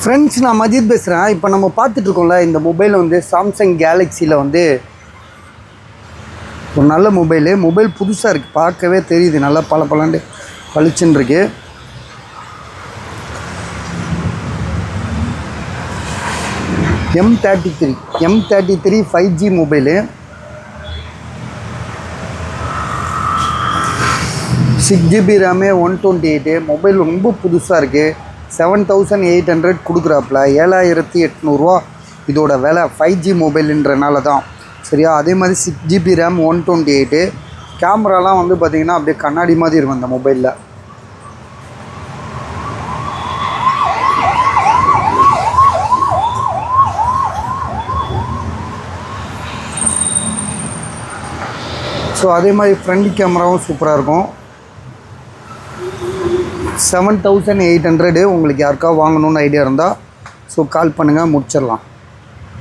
Friends, நான் மஜித் பேசுகிறேன். இப்போ நம்ம பார்த்துட்ருக்கோம்ல, இந்த மொபைல் வந்து சாம்சங் கேலக்ஸியில் வந்து ஒரு நல்ல மொபைல் புதுசாக இருக்குது. பார்க்கவே தெரியுது, நல்லா பளபளன்னு பளிச்சுன்னு இருக்கு. M33 5G mobile, 6GB RAM, 128. Mobile ரொம்ப புதுசாக இருக்குது. 7800 கொடுக்குறாப்புல. 7800 இதோட விலை. 5G மொபைலுன்றனால தான், சரியா? அதே மாதிரி 6GB ரேம், 128. கேமராலாம் வந்து பார்த்திங்கன்னா அப்படியே கண்ணாடி மாதிரி இருக்கும் இந்த மொபைலில். ஸோ அதே மாதிரி ஃப்ரண்ட் கேமராவும் சூப்பராக இருக்கும். 7800. உங்களுக்கு யாருக்கா வாங்கணுன்னு ஐடியா இருந்தால் ஸோ கால் பண்ணுங்கள், முடிச்சிடலாம்.